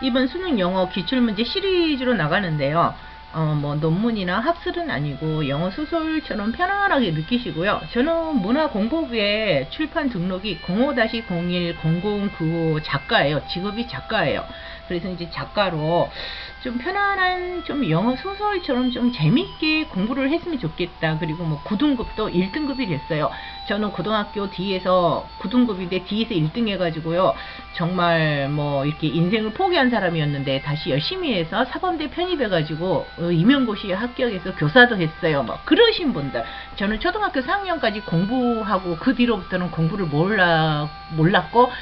이번 수능 영어 기출문제 시리즈로 나가는데요. 뭐 논문이나 학술은 아니고 영어 소설처럼 편안하게 느끼시고요. 저는 문화공보부의 출판 등록이 05-01-0095 작가예요. 직업이 작가예요. 그래서 이제 작가로 좀 편안한 좀 영어 소설처럼 좀 재밌게 공부를 했으면 좋겠다. 그리고 뭐 9등급도 1등급이 됐어요. 저는 고등학교 D에서 9등급인데 D에서 1등 해가지고요. 정말 뭐 이렇게 인생을 포기한 사람이었는데 다시 열심히 해서 사범대 편입해가지고 임용고시에 합격해서 교사도 했어요. 뭐 그러신 분들. 저는 초등학교 4학년까지 공부하고 그 뒤로부터는 공부를 몰랐고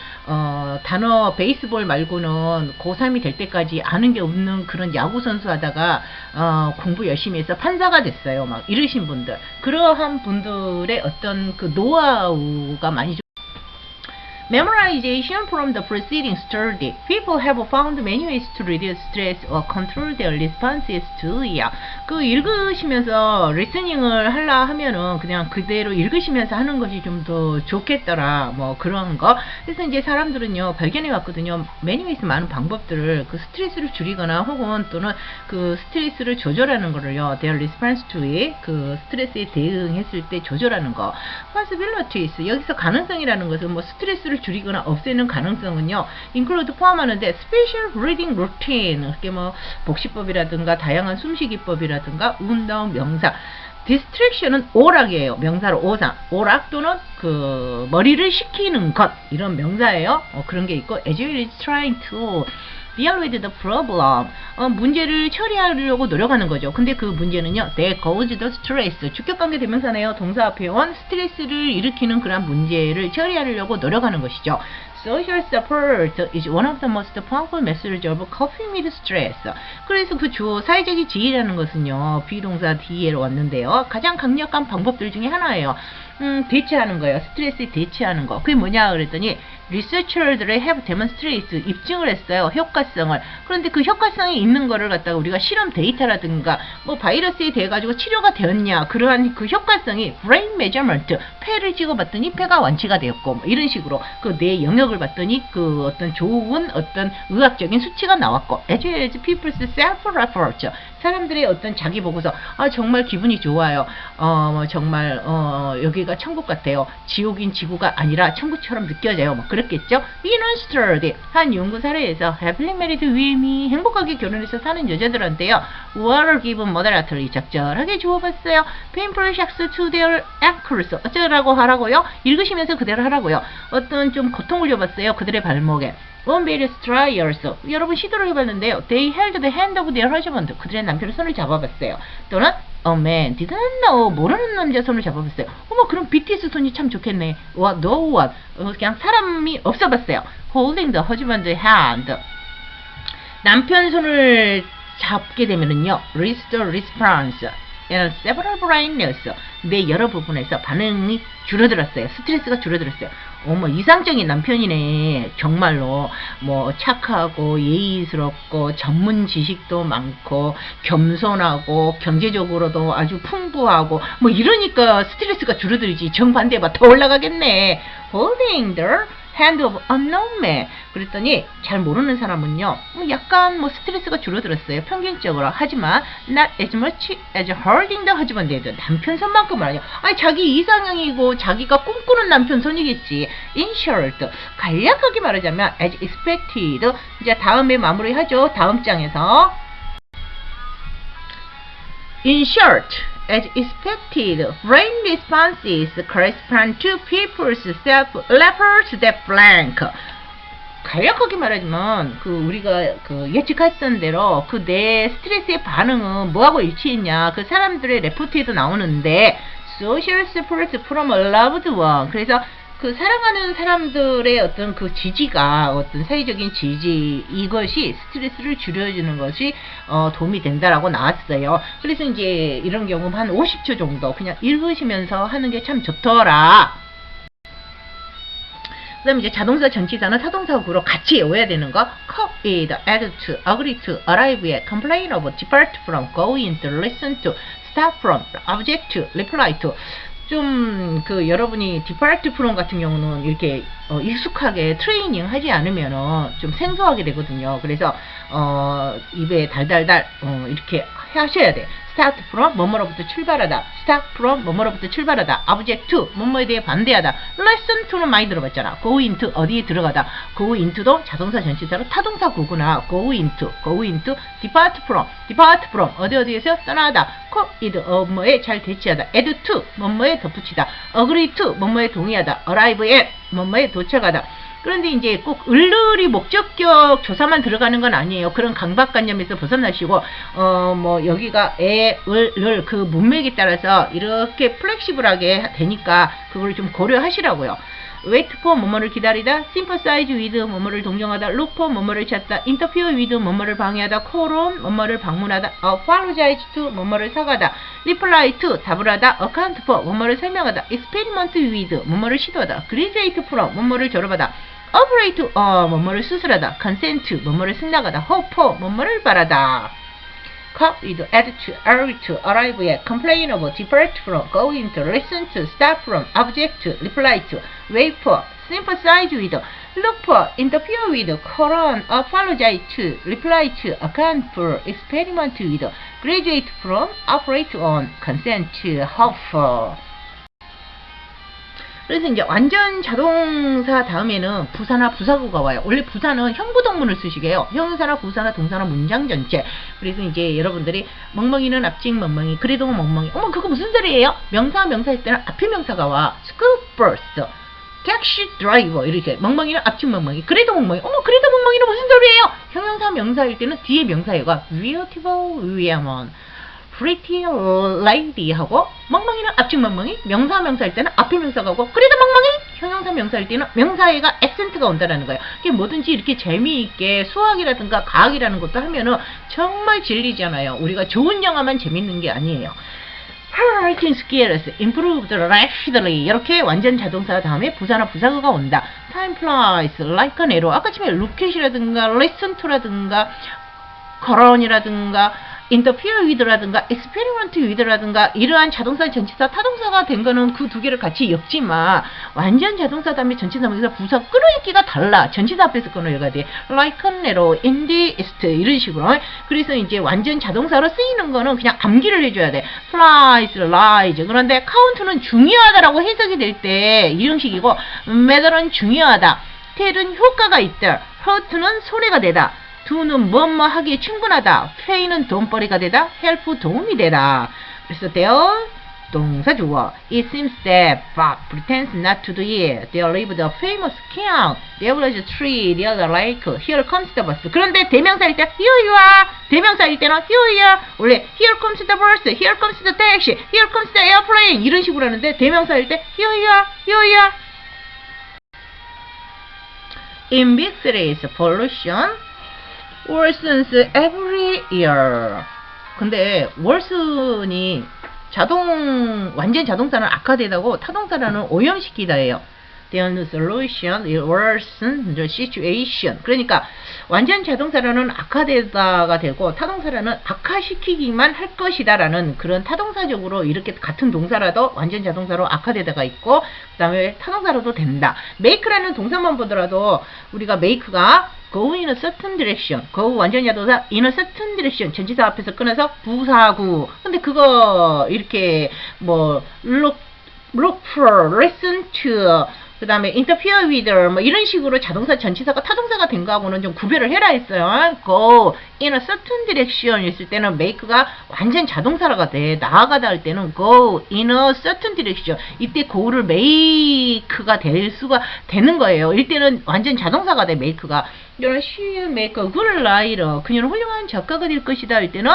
단어 베이스볼 말고는 고3이 될 때까지 아는 게 없는 그런 야구 선수 하다가 공부 열심히 해서 판사가 됐어요. 막 이러신 분들. 그러한 분들의 어떤 그 노하우가 많이 Memorization from the preceding study. People have found many ways to reduce stress or control their responses to it. 그 읽으시면서 리스닝을 하려 하면은 그냥 그대로 읽으시면서 하는 것이 좀 더 좋겠더라. 뭐 그런 거. 그래서 이제 사람들은요 발견해 왔거든요. many ways 많은 방법들을 그 스트레스를 줄이거나 혹은 또는 그 스트레스를 조절하는 거를요. Their response to it. 그 스트레스에 대응했을 때 조절하는 거. Possibilities. 여기서 가능성이라는 것은 뭐 스트레스를 줄이거나 없애는 가능성은요, include 포함하는데, special reading routine, 이렇게 뭐, 복식법이라든가, 다양한 숨쉬기법이라든가, 운동, 명상, distraction은 오락이에요. 명사로 오락 또는 그, 머리를 식히는 것, 이런 명사예요. 그런 게 있고, as well as trying to deal with the problem. 문제를 처리하려고 노력하는 거죠. 근데 그 문제는요, they cause the stress. 주격관계 대명사네요. 동사 표현, 스트레스를 일으키는 그런 문제를 처리하려고 노력하는 것이죠. Social support is one of the most powerful methods of coping with stress. 그래서 그 주어 사회적인 지위라는 것은요, 비동사 뒤에로 왔는데요. 가장 강력한 방법들 중에 하나예요. 대체하는 거예요. 스트레스에 대체하는 거. 그게 뭐냐 그랬더니 리서처들의 have demonstrate 입증을 했어요. 효과성을. 그런데 그 효과성이 있는 거를 갖다가 우리가 실험 데이터라든가 뭐 바이러스에 대해 가지고 치료가 되었냐 그러한 그 효과성이 brain measurement 폐를 찍어봤더니 폐가 완치가 되었고 뭐 이런 식으로 그 뇌 영역을 봤더니 그 어떤 좋은 어떤 의학적인 수치가 나왔고 as well as people's self-report 사람들의 어떤 자기 보고서 정말 기분이 좋아요. 정말 여기가 천국 같아요. 지옥인 지구가 아니라 천국처럼 느껴져요. 뭐 그렇겠죠? 인원 스터디 한 연구 사례에서 happily married women 행복하게 결혼해서 사는 여자들한테요. water given moderately 적절하게 주어봤어요. painful shocks to their ankles 어쩌라고 하라고요? 읽으시면서 그대로 하라고요. 어떤 좀 고통을 줘봤어요. 그들의 발목에. On various trials. 여러분 시도를 해봤는데요. They held the hand of their husband. 그들의 남편의 손을 잡아봤어요. 또는 A man didn't know. 모르는 남자 손을 잡아봤어요. 어머 그럼 BTS 손이 참 좋겠네. No one. 그냥 사람이 없어봤어요. Holding the husband's hand. 남편 손을 잡게 되면은요. Restore response. and several blindness. 내 여러 부분에서 반응이 줄어들었어요. 스트레스가 줄어들었어요. 어머 이상적인 남편이네. 정말로 뭐 착하고 예의스럽고 전문 지식도 많고 겸손하고 경제적으로도 아주 풍부하고 뭐 이러니까 스트레스가 줄어들지. 정반대 봐 더 올라가겠네. Holding the hand of unknown man. 그랬더니 잘 모르는 사람은요 약간 뭐 스트레스가 줄어들었어요. 평균적으로. 하지만 not as much as holding the husband. 남편 손만큼은 아니요. 아니 자기 이상형이고 자기가 꿈꾸는 남편 손이겠지. In short 간략하게 말하자면 as expected. 이제 다음에 마무리하죠. 다음 장에서 In short as expected, brain responses correspond to people's self-reports that blank. 간략하게 말하자면 우리가 예측했던 대로 내 스트레스의 반응은 뭐하고 일치했냐. 그 사람들의 레포트에도 나오는데 social support from a loved one. 그래서 그 사랑하는 사람들의 어떤 그 지지가 어떤 사회적인 지지 이것이 스트레스를 줄여주는 것이 도움이 된다라고 나왔어요. 그래서 이제 이런 경우 한 50초 정도 그냥 읽으시면서 하는 게 참 좋더라. 그 다음에 이제 자동사 전치사는 타동사구로 같이 외워야 되는 거. commit, add to, agree to, arrive at, complain of, depart from, go into, listen to, start from, object to, reply to. 좀 그 여러분이 디파트 프롬 같은 경우는 이렇게 익숙하게 트레이닝 하지 않으면은 좀 생소하게 되거든요. 그래서 입에 달달달 이렇게 하셔야 돼. start from 뭐뭐로부터 출발하다. start from 뭐뭐로부터 출발하다. object to 뭐뭐에 대해 반대하다. listen to는 많이 들어봤잖아. go into 어디에 들어가다. go into도 자동사 전치사로 타동사 구구나. go into depart from 어디에서 떠나다. coid 뭐뭐에 잘 대치하다. add to 뭐뭐에 덧붙이다. agree to 뭐뭐에 동의하다. arrive at 뭐뭐에 도착하다. 그런데 이제 꼭 을을이 목적격 조사만 들어가는 건 아니에요. 그런 강박관념에서 벗어나시고 뭐 여기가 에, 을 그 문맥에 따라서 이렇게 플렉시블하게 되니까 그걸 좀 고려하시라고요. wait for 뭐뭐를 기다리다, sympathize with 뭐뭐를 동정하다, look for 뭐뭐를 찾다, interfere with 뭐뭐를 방해하다, call on 뭐뭐를 방문하다, apologize to 뭐뭐를 사과하다, reply to 답을 하다, account for 뭐뭐를 설명하다, experiment with 뭐뭐를 시도하다, graduate from 뭐뭐를 졸업하다, operate 뭐뭐를 수술하다, consent 뭐뭐를 승낙하다, hope for 뭐뭐를 바라다. Cop with, add to, arrive to, arrive at, complain about, depart from, go into, listen to, start from, object to, reply to, wait for, sympathize with, look for, interfere with, call on, apologize to, reply to, account for, experiment with, graduate from, operate on, consent to, hope for. 그래서 이제 완전 자동사 다음에는 부사나 부사구가 와요. 원래 부사는 형부동문을 쓰시게요. 형용사나 부사나 동사나 문장 전체. 그래서 이제 여러분들이 멍멍이는 앞직 멍멍이, 그래도 멍멍이. 어머 그거 무슨 소리예요? 명사일 때는 앞에 명사가 와. school bus, 택시 드라이버 이렇게. 멍멍이는 앞직 멍멍이, 그래도 멍멍이. 어머 그래도 멍멍이는 무슨 소리예요? 형용사 명사일 때는 뒤에 명사가 beautiful woman, pretty lady 하고, 멍멍이는 앞직 멍멍이, 명사일 때는 앞에 명사가 오고, 그래도 멍멍이, 형용사 명사일 때는 명사에가 액센트가 온다라는 거예요. 이게 뭐든지 이렇게 재미있게 수학이라든가 과학이라는 것도 하면은 정말 질리잖아요. 우리가 좋은 영화만 재밌는 게 아니에요. Writing skills improved rapidly. 이렇게 완전 자동사 다음에 부사나 부사구가 온다. Time flies like an arrow. 아까 처음에 look at이라든가 listen to라든가 거론이라든가 interfere with라든가 experiment with라든가 이러한 자동사 전치사 타동사가 된 거는 그 두 개를 같이 엮지만 완전 자동사 다음에 전치사 명사 부사 끌어읽기가 달라. 전치사 앞에서 끌어읽어야 돼. like an arrow in the east 이런 식으로. 그래서 이제 완전 자동사로 쓰이는 거는 그냥 암기를 해줘야 돼. flies, lies. 그런데 count는 중요하다라고 해석이 될 때 이런 식이고, matter은 중요하다, tell은 효과가 있다, hurt는 손해가 되다, do는 뭐뭐 하기에 충분하다, pay는 돈벌이가 되다, help 도움이 되다. 그래서 there 동사 주어. It seems that Bob pretends not to do it. There lived a famous king. There was a tree near the lake. Here comes the bus. 그런데 대명사일 때 here you are. 대명사일 때는 here you are. 원래 here comes the bus. Here comes the taxi. Here comes the airplane. 이런 식으로 하는데 대명사일 때 here you are. Here you are. In big cities, pollution worsens every year. 근데 월슨이 완전 자동사는 악화되다고 타동사라는 오염시키다예요. The solution worsens the situation. 그러니까 완전 자동사라는 악화되다가 되고 타동사라는 악화시키기만 할 것이다라는 그런 타동사적으로 이렇게 같은 동사라도 완전 자동사로 악화되다가 있고, 그 다음에 타동사로도 된다. make라는 동사만 보더라도 우리가 make가 go in a certain direction, go 완전 자동사 in a certain direction 전치사 앞에서 끊어서 부사구. 근데 그거 이렇게 뭐 look for, listen to, 그 다음에 interfere with 뭐 이런 식으로 자동사 전치사가 타동사가 된 거하고는 좀 구별을 해라 했어요. go in a certain direction 있을 때는 make가 완전 자동사가 돼. 나아가다 할 때는 go in a certain direction. 이때 go를 make가 될 수가 되는 거예요. 이때는 완전 자동사가 돼. make가. 이런 she will make a good writer. 그녀는 훌륭한 작가가 될 것이다 할 때는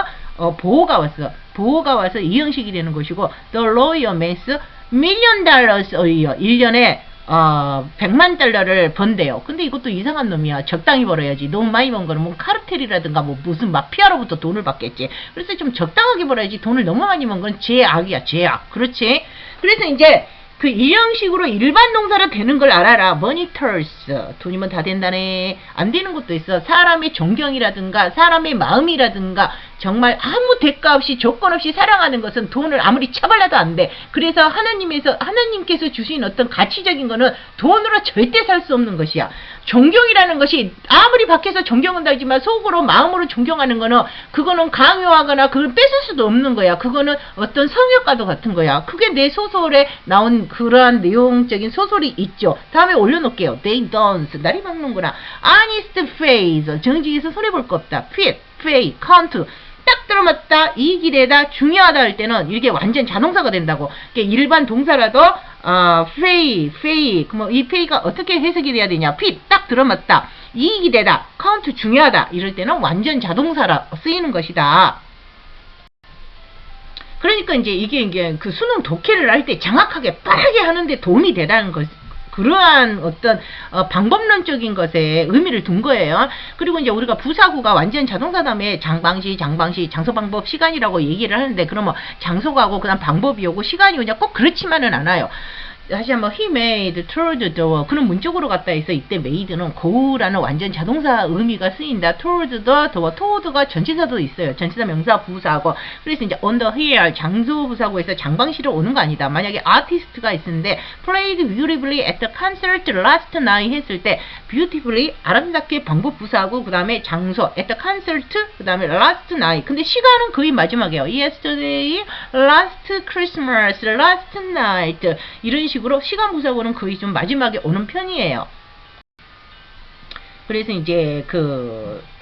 보호가 와서 이 형식이 되는 것이고, the lawyer makes $1 million a year. 1년에 100만 달러를 번대요. 근데 이것도 이상한 놈이야. 적당히 벌어야지. 너무 많이 번 거는 뭐 카르텔이라든가 뭐 무슨 마피아로부터 돈을 받겠지. 그래서 좀 적당하게 벌어야지. 돈을 너무 많이 번 건 죄악이야. 죄악. 그렇지? 그래서 이제 그 이 형식으로 일반 동사로 되는 걸 알아라. monitors. 돈이면 다 된다네. 안 되는 것도 있어. 사람의 존경이라든가 사람의 마음이라든가 정말 아무 대가 없이 조건 없이 사랑하는 것은 돈을 아무리 차발라도 안 돼. 그래서 하나님께서 주신 어떤 가치적인 거는 돈으로 절대 살 수 없는 것이야. 존경이라는 것이 아무리 밖에서 존경한다 하지만 속으로 마음으로 존경하는 거는 그거는 강요하거나 그걸 뺏을 수도 없는 거야. 그거는 어떤 성역과도 같은 거야. 그게 내 소설에 나온 그러한 내용적인 소설이 있죠. 다음에 올려놓을게요. They don't. 날이 막는구나. Honest face. 정직해서 손해볼 거 없다. Fit, pay, count. 딱 들어맞다, 이 길에다, 중요하다 할 때는 이게 완전 자동사가 된다고. 일반 동사라도 pay, 그럼 이 pay가 어떻게 해석이 돼야 되냐? fit, 딱 들어맞다, 이 길에다, count 중요하다 이럴 때는 완전 자동사라 쓰이는 것이다. 그러니까 이게 그 수능 독해를 할 때 정확하게 빠르게 하는데 도움이 되다는 것. 그러한 어떤 방법론적인 것에 의미를 둔 거예요. 그리고 이제 우리가 부사구가 완전 자동사 다음에 장방시, 장소, 방법, 시간이라고 얘기를 하는데 그러면 장소가 고 그다음 방법이 오고 시간이 오냐 꼭 그렇지만은 않아요. 다시 한번 he made, told the 그런 문적으로 갖다 해서 이때 made는 go라는 완전 자동사 의미가 쓰인다. told the told가 전치사도 있어요. 전치사 명사 부사고. 그래서 이제 on the here 장소 부사고에서 장방시로 오는 거 아니다. 만약에 artist가 있었는데 played beautifully at the concert last night 했을 때 beautifully 아름답게 방법 부사고 그 다음에 장소 at the concert 그 다음에 last night. 근데 시간은 거의 마지막이에요. yesterday, last Christmas, last night 이런 식으로 시간 부사고는 거의 좀 마지막에 오는 편이에요. 그래서 이제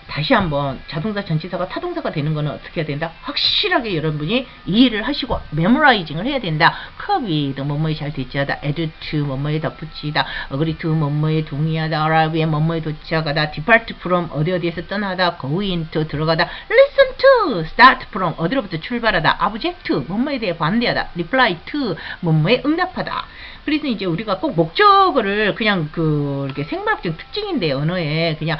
다시 한번 자동사 전치사가 타동사가 되는 거는 어떻게 해야 된다? 확실하게 여러분이 이해를 하시고 메모라이징을 해야 된다. copied 뭐뭐에 잘 대체하다, add to 뭐뭐에 덧붙이다, agree to 뭐뭐에 동의하다, arrive에 뭐뭐에 도착하다, depart from 어디에서 떠나다, go into 들어가다, listen to start from 어디로부터 출발하다, object to 뭐뭐에 대해 반대하다, reply to 뭐뭐에 응답하다. 그래서 이제 우리가 꼭 목적어를 그냥 이렇게 생물학적 특징인데 언어에 그냥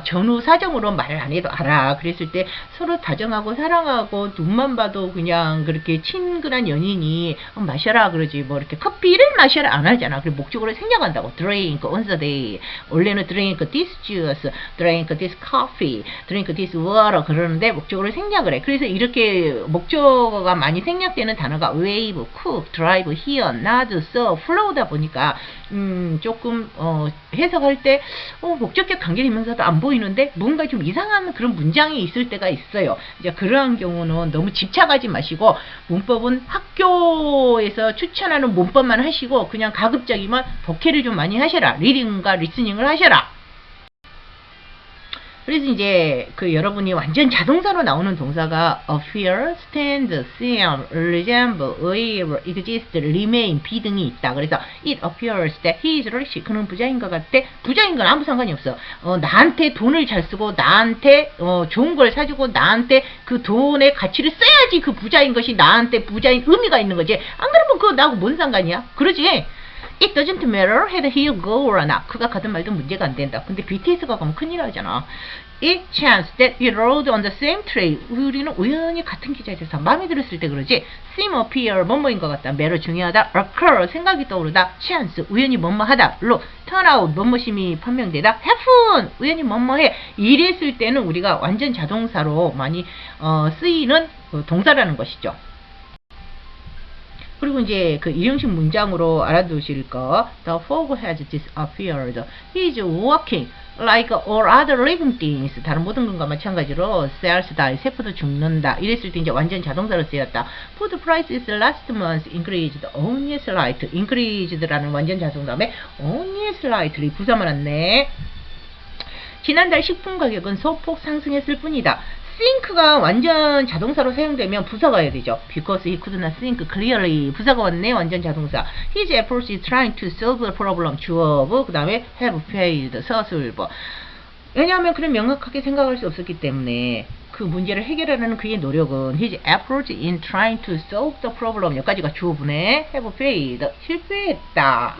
전후 사정으로 말을 안 해도 알아. 그랬을 때 서로 다정하고 사랑하고 눈만 봐도 그냥 그렇게 친근한 연인이 마셔라 그러지 뭐 이렇게 커피를 마셔라 안 하잖아. 그리고 목적어를 생략한다고. drink on the day. 원래는 drink this juice, drink this coffee, drink this water 그러는데 목적어를 생략을 해. 그래서 이렇게 목적어가 많이 생략되는 단어가 wave, cook, drive, hear, nod, so flow다 보니까 조금 해석할 때 목적격 관계대명사도 안 보이는데 뭔가 좀 이상한 그런 문장이 있을 때가 있어요. 이제 그러한 경우는 너무 집착하지 마시고 문법은 학교에서 추천하는 문법만 하시고 그냥 가급적이면 독해를 좀 많이 하셔라. 리딩과 리스닝을 하셔라. 그래서 이제 여러분이 완전 자동사로 나오는 동사가 appear, stand, seem, resemble, will, exist, remain, be 등이 있다. 그래서 it appears that he is rich. 그는 부자인 것 같아. 부자인 건 아무 상관이 없어. 나한테 돈을 잘 쓰고 나한테 좋은 걸 사주고 나한테 그 돈의 가치를 써야지 그 부자인 것이 나한테 부자인 의미가 있는 거지. 안 그러면 그거 나하고 뭔 상관이야? 그러지? It doesn't matter had he go or not. 그가 가든 말든 문제가 안 된다. 근데 BTS가 가면 큰일 나잖아. It chance that we rode on the same train. 우리는 우연히 같은 기차에 대해서 마음에 들었을 때 그러지. Seem, appear, 뭐뭐인 것 같다. matter, 중요하다. occur, 생각이 떠오르다. chance, 우연히 뭐뭐하다. look, turn out, 뭐뭐심이 판명되다. happen, 우연히 뭐뭐해. 이랬을 때는 우리가 완전 자동사로 많이 쓰이는 동사라는 것이죠. 그리고 이제 일용식 문장으로 알아두실 거. The fog has disappeared. He is walking like all other living things. 다른 모든 것과 마찬가지로 cells die. 세포도 죽는다. 이랬을 때 이제 완전 자동사로 쓰였다. Food prices last month increased only slightly. increased라는 완전 자동 다음에 only slightly 부사만 왔네. 지난달 식품 가격은 소폭 상승했을 뿐이다. think가 완전 자동사로 사용되면 부사가 와야 되죠. Because he could not think clearly. 부사가 왔네. 완전 자동사. His efforts is trying to solve the problem. 주어브. 그 다음에 have failed. 서술보. 왜냐하면 그런 명확하게 생각할 수 없었기 때문에 그 문제를 해결하려는 그의 노력은 his efforts in trying to solve the problem. 여기까지가 주어분에 have failed. 실패했다.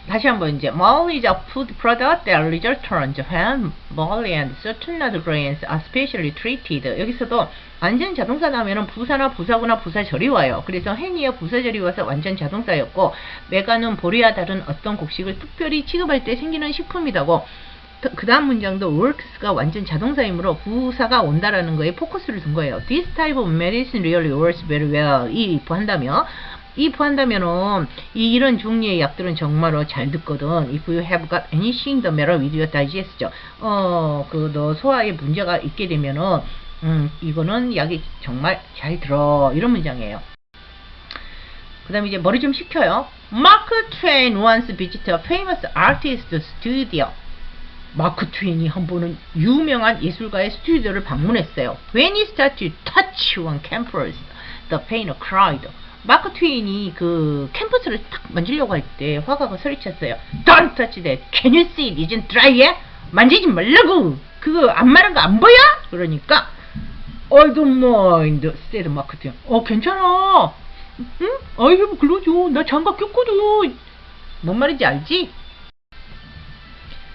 다시 한번 이제 Mole is a food product that returns when barley and certain other grains are specially treated. 여기서도 완전 자동사다 하면은 부사나 부사구나 부사절이 와요. 그래서 hen이야 부사절이 와서 완전 자동사였고 메가는 보리와 다른 어떤 곡식을 특별히 취급할 때 생기는 식품이다고. 그 다음 문장도 works가 완전 자동사이므로 부사가 온다라는 거에 포커스를 둔 거예요. This type of medicine really works very well. 이 if 한다면은 이런 종류의 약들은 정말로 잘 듣거든. If you have got anything the matter with your digestion. 너 소화에 문제가 있게 되면은 이거는 약이 정말 잘 들어. 이런 문장이에요. 그 다음에 이제 머리 좀 식혀요. Mark Twain once visited a famous artist's studio. 마크 트웨인이 한 번은 유명한 예술가의 스튜디오를 방문했어요. When he started to touch one canvas, the painter cried. 마크 트웨인이 그 캔버스를 딱 만지려고 할 때 화가가 소리쳤어요. Don't touch that. Can you see it isn't dry yet? 만지지 말라고. 그거 안 마른 거 안 보여? 그러니까 I don't mind, said 마크 트웨인. 괜찮아. 응? 아이고 그러죠. 나 장갑 꼈거든. 뭔 말인지 알지?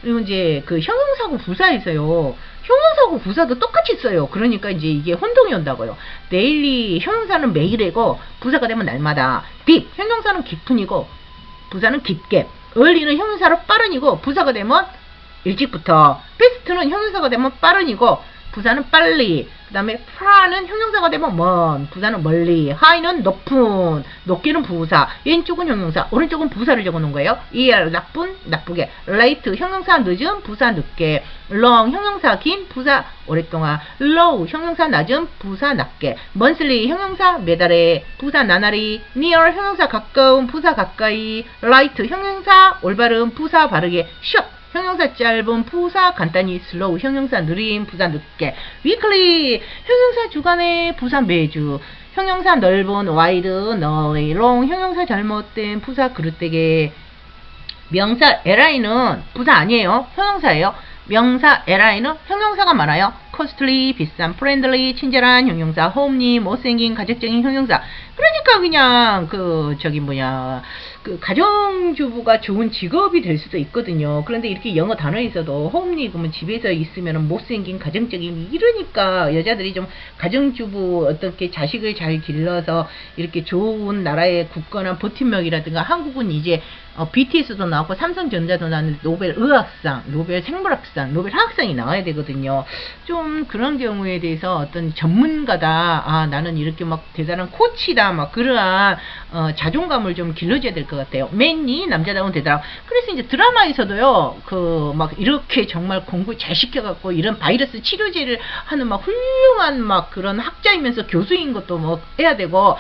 그리고 이제 그 형용사고 부사에서요. 형용사고 부사도 똑같이 써요. 그러니까 이제 이게 혼동이 온다고요. daily 형용사는 매일이고 부사가 되면 날마다. deep 형용사는 깊은이고 부사는 깊게. early는 형용사로 빠른이고 부사가 되면 일찍부터. fast는 형용사가 되면 빠른이고 부사는 빨리. 그 다음에 far는 형용사가 되면 먼, 부사는 멀리. high는 높은, 높게는 부사. 왼쪽은 형용사, 오른쪽은 부사를 적어놓은 거예요. er 나쁜, 나쁘게. late 형용사 늦은, 부사 늦게. long 형용사 긴, 부사 오랫동안. low 형용사 낮은, 부사 낮게. monthly 형용사 매달에, 부사 나날이. near 형용사 가까운, 부사 가까이. right 형용사 올바른, 부사 바르게. short 형용사 짧은, 부사 간단히. slow 형용사 느린, 부사 늦게. weekly 형용사 주간에, 부사 매주. 형용사 넓은, wide, 널리. long 형용사 잘못된, 부사 그릇되게. 명사 li는 부사 아니에요. 형용사예요. 명사 li는 형용사가 많아요. costly 비싼, friendly 친절한 형용사, homely 못생긴 가족적인 형용사. 그러니까 그냥 그 가정주부가 좋은 직업이 될 수도 있거든요. 그런데 이렇게 영어 단어에서도 homely 그러면 집에서 있으면 못생긴 가정적인, 이러니까 여자들이 좀 가정주부 어떻게 자식을 잘 길러서 이렇게 좋은 나라에 굳건한 버팀목이라든가. 한국은 이제 BTS도 나왔고 삼성전자도 나왔는데 노벨 의학상, 노벨 생물학상, 노벨 화학상이 나와야 되거든요. 좀 그런 경우에 대해서 어떤 전문가다, 나는 이렇게 막 대단한 코치다, 막 그러한 자존감을 좀 길러줘야 될 것 같아요. 맨이 남자다운 대단한. 그래서 이제 드라마에서도요, 막 이렇게 정말 공부 잘 시켜갖고 이런 바이러스 치료제를 하는 막 훌륭한 막 그런 학자이면서 교수인 것도 뭐 해야 되고,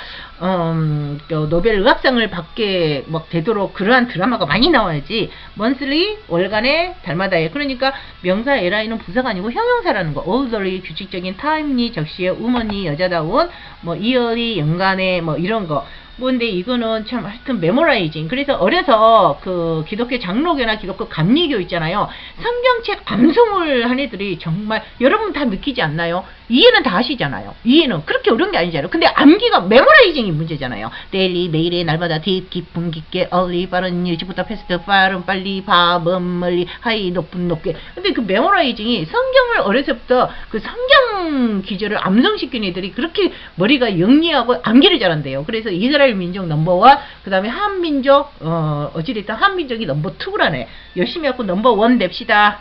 노벨 의학상을 받게 막 되도록 그러한 드라마가 많이 나와야지. monthly 월간에, 달마다에. 그러니까 명사 li는 부사가 아니고 형용사라는 거. orderly 규칙적인, timely 적시에, womanly 여자다운, 뭐 yearly 연간에, 뭐 이런 거. 근데 이거는 참 하여튼 메모라이징. 그래서 어려서 그 기독교 장로교나 기독교 감리교 있잖아요. 성경책 암송을 한 애들이 정말 여러분 다 느끼지 않나요? 이해는 다 하시잖아요. 이해는 그렇게 어려운 게 아니잖아요. 근데 암기가 메모라이징이 문제잖아요. 데일리 매일에 날마다 딥 깊은 깊게, 얼리 빠른 일찍부터 패스트 빠른 빨리 밤은 멀리 하이 높은 높게. 근데 그 메모라이징이 성경을 어려서부터 그 성경 기절을 암송시킨 애들이 그렇게 머리가 영리하고 암기를 잘한대요. 그래서 이스라엘 민족 넘버원, 그 다음에 한민족, 어찌됐든 한민족이 넘버 2라네. 열심히 하고 넘버 1 냅시다.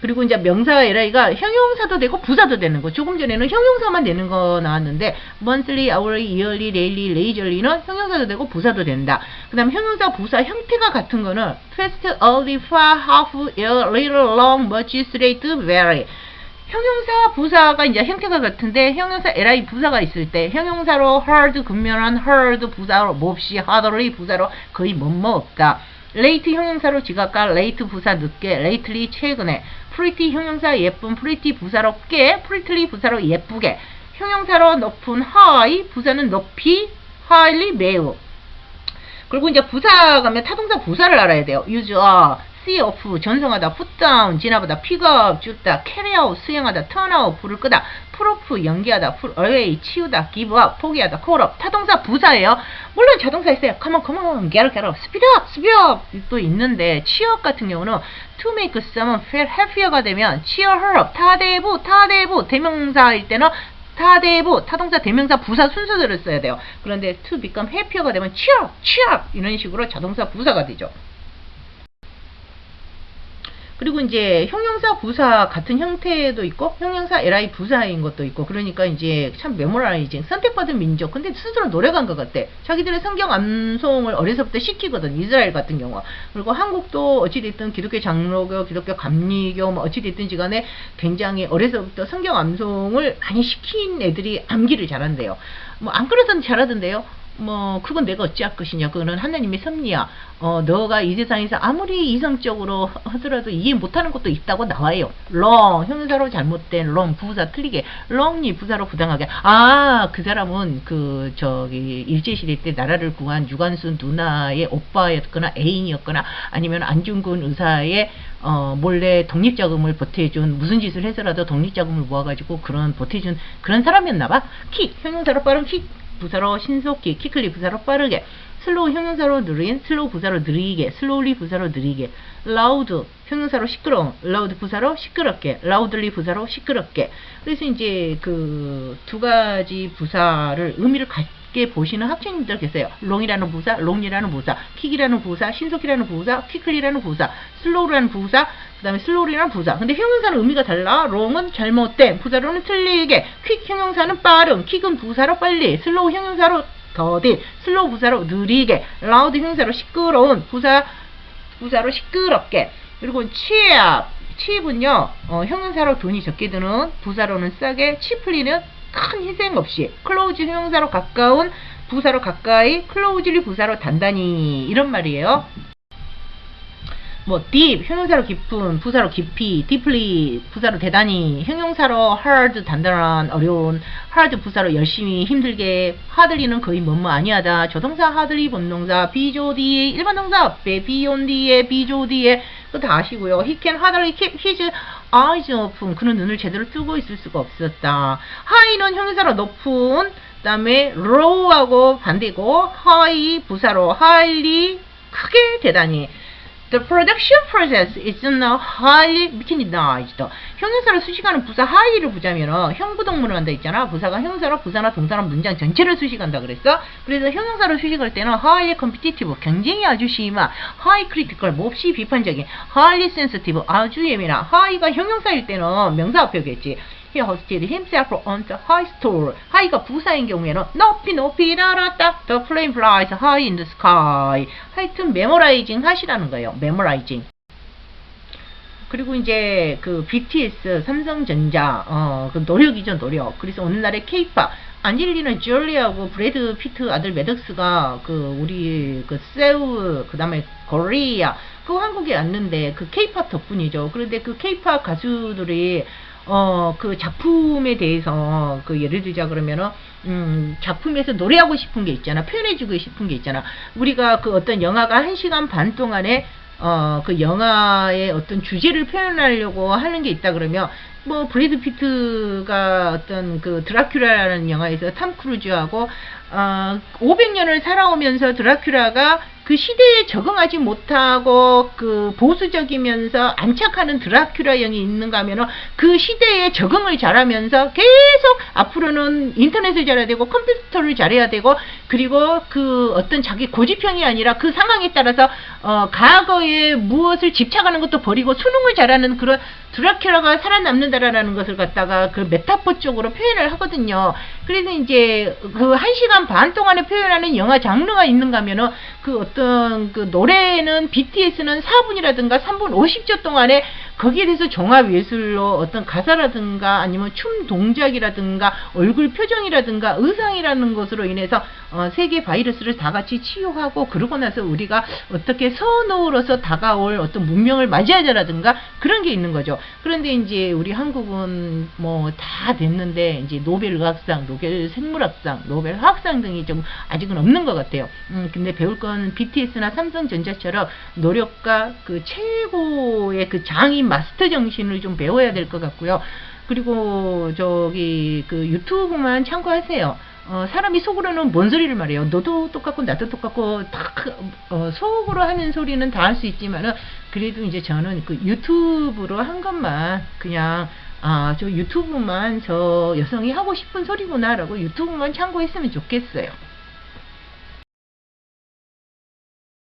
그리고 이제 명사 li가 형용사도 되고 부사도 되는 거. 조금 전에는 형용사만 되는 거 나왔는데, monthly, hourly, yearly, daily, leisurely는 형용사도 되고 부사도 된다. 그 다음 형용사 부사 형태가 같은 거는 fast, early, far, half, year, little, long, much, straight, very. 형용사 부사가 이제 형태가 같은데, 형용사 li 부사가 있을 때 형용사로 hard 근면한, hard 부사로 몹시, hardly 부사로 거의 뭐뭐 없다. late 형용사로 지각과, late 부사 늦게, lately 최근에. pretty 형용사 예쁜, pretty 부사로 깨, prettily 부사로 예쁘게. 형용사로 높은 high, 부사는 높이, highly 매우. 그리고 이제 부사 가면 타동사 부사를 알아야 돼요. use a, see off 전송하다, put down 지나보다, pick up 줍다, carry out 수행하다, turn out 불을 끄다, put off 연기하다, put away 치우다, give up 포기하다, call up 타동사 부사예요. 물론 자동사 있어요. come on, get up, speed up 또 있는데 cheer up 같은 경우는 to make someone feel happier가 되면 cheer her up 타대부 대명사일 때는 타대부 타동사 대명사 부사 순서대로 써야 돼요. 그런데 to become happier가 되면 cheer up 이런 식으로 자동사 부사가 되죠. 그리고 이제 형용사 부사 같은 형태도 있고 형용사 li 부사인 것도 있고 그러니까 이제 참 메모라이징 선택받은 민족 근데 스스로 노력한 것 같아. 자기들의 성경 암송을 어려서부터 시키거든. 이스라엘 같은 경우. 그리고 한국도 어찌됐든 기독교 장로교 기독교 감리교 뭐 어찌됐든지 간에 굉장히 어려서부터 성경 암송을 많이 시킨 애들이 암기를 잘한대요. 뭐 안 그래서는 잘하던데요. 뭐 그건 내가 어찌할 것이냐. 그거는 하나님의 섭리야. 너가 이 세상에서 아무리 이성적으로 하더라도 이해 못하는 것도 있다고 나와요. wrong 형용사로 잘못된 wrong 부사 틀리게 wrong이 부사로 부당하게 그 사람은 그 저기 일제시대 때 나라를 구한 유관순 누나의 오빠였거나 애인이었거나 아니면 안중근 의사의 몰래 독립자금을 보태준 무슨 짓을 해서라도 독립자금을 모아가지고 그런 보태준 그런 사람이었나봐. 킥 형용사로 빠른 킥 부사로 신속히, quickly 부사로 빠르게, 슬로우 형용사로 느린, 슬로우 부사로 느리게, 슬로우리 부사로 느리게, loud 형용사로 시끄러운, loud 부사로 시끄럽게, loudly 부사로 시끄럽게. 그래서 이제 그 두 가지 부사를 의미를 같게 보시는 학생님들 계세요. long이라는 부사, long이라는 부사, quick이라는 부사, 신속이라는 부사, quickly라는 부사, slow라는 부사, 그 다음에 slowly라는 부사. 근데 형용사는 의미가 달라. wrong은 잘못된, 부사로는 틀리게, quick 형용사는 빠른, quick은 부사로 빨리, slow 형용사로 더딘, 슬로우 부사로 느리게, 라우드 형용사로 시끄러운, 부사로 시끄럽게. 그리고 취업은요, 형용사로 돈이 적게 드는, 부사로는 싸게, 치플리는 큰 희생 없이, 클로우즈 형용사로 가까운, 부사로 가까이, 클로우즈리 부사로 단단히, 이런 말이에요. 뭐 deep 형용사로 깊은, 부사로 깊이, deeply 부사로 대단히, 형용사로 hard 단단한, 어려운, hard 부사로 열심히, 힘들게, hardly는 거의 뭐뭐 아니하다, 조동사 hardly, 본동사, 비조디에, 일반 동사 앞에, beyond에, 비조디에, 그거 다 아시고요. He can hardly keep his eyes open. 그는 눈을 제대로 뜨고 있을 수가 없었다. high는 형용사로 높은, 그 다음에 low하고 반대고, high 부사로 highly, 크게, 대단히. The production process is now highly mechanized. 형용사로 수식하는 부사 high를 보자면 형부동문을 한다 있잖아. 부사가 형용사로 부사나 동사나 문장 전체를 수식한다 그랬어. 그래서 형용사로 수식할 때는 highly competitive 경쟁이 아주 심한, high critical 몹시 비판적인, highly sensitive 아주 예민한. high가 형용사일 때는 명사 앞에 오겠지. He hosted himself on the high store. high가 부사인 경우에는 높이 날았다. The plane flies high in the sky. 하여튼 메모라이징 하시라는 거예요. 메모라이징. 그리고 이제 그 BTS 삼성전자 그 노력이죠, 노력. 그래서 오늘날의 K-pop 안젤리나 졸리하고 브래드 피트 아들 매덕스가 그 우리 그 세울 그다음에 코리아 그 한국에 왔는데 그 K-pop 덕분이죠. 그런데 그 K-pop 가수들이 그 작품에 대해서, 그 예를 들자 그러면은, 작품에서 노래하고 싶은 게 있잖아. 표현해주고 싶은 게 있잖아. 우리가 그 어떤 영화가 1시간 반 동안에, 그 영화의 어떤 주제를 표현하려고 하는 게 있다 그러면, 뭐, 브래드 피트가 어떤 그 드라큘라라는 영화에서 탐 크루즈하고, 500년을 살아오면서 드라큘라가 그 시대에 적응하지 못하고 그 보수적이면서 안착하는 드라큘라 영이 있는가 하면은 그 시대에 적응을 잘하면서 계속 앞으로는 인터넷을 잘해야 되고 컴퓨터를 잘해야 되고 그리고 그 어떤 자기 고집형이 아니라 그 상황에 따라서 과거에 무엇을 집착하는 것도 버리고 수능을 잘하는 그런 드라큘라가 살아남는다라는 것을 갖다가 그 메타포 쪽으로 표현을 하거든요. 그래서 이제 그 1시간 반 동안에 표현하는 영화 장르가 있는가 하면은 그 어떤 그 노래는 BTS는 4분이라든가 3분 50초 동안에 거기에 대해서 종합예술로 어떤 가사라든가 아니면 춤 동작이라든가 얼굴 표정이라든가 의상이라는 것으로 인해서 세계 바이러스를 다 같이 치유하고, 그러고 나서 우리가 어떻게 선호로서 다가올 어떤 문명을 맞이하자라든가 그런 게 있는 거죠. 그런데 이제 우리 한국은 뭐 다 됐는데 이제 노벨 의학상, 노벨 생물학상, 노벨 화학상 등이 좀 아직은 없는 것 같아요. 근데 배울 건 BTS나 삼성전자처럼 노력과 그 최고의 그 장인 마스터 정신을 좀 배워야 될 것 같고요. 그리고 저기 그 유튜브만 참고하세요. 사람이 속으로는 뭔 소리를 말해요. 너도 똑같고 나도 똑같고 다 속으로 하는 소리는 다 할 수 있지만은, 그래도 이제 저는 그 유튜브로 한 것만 그냥 저 유튜브만 저 여성이 하고 싶은 소리구나라고 유튜브만 참고했으면 좋겠어요.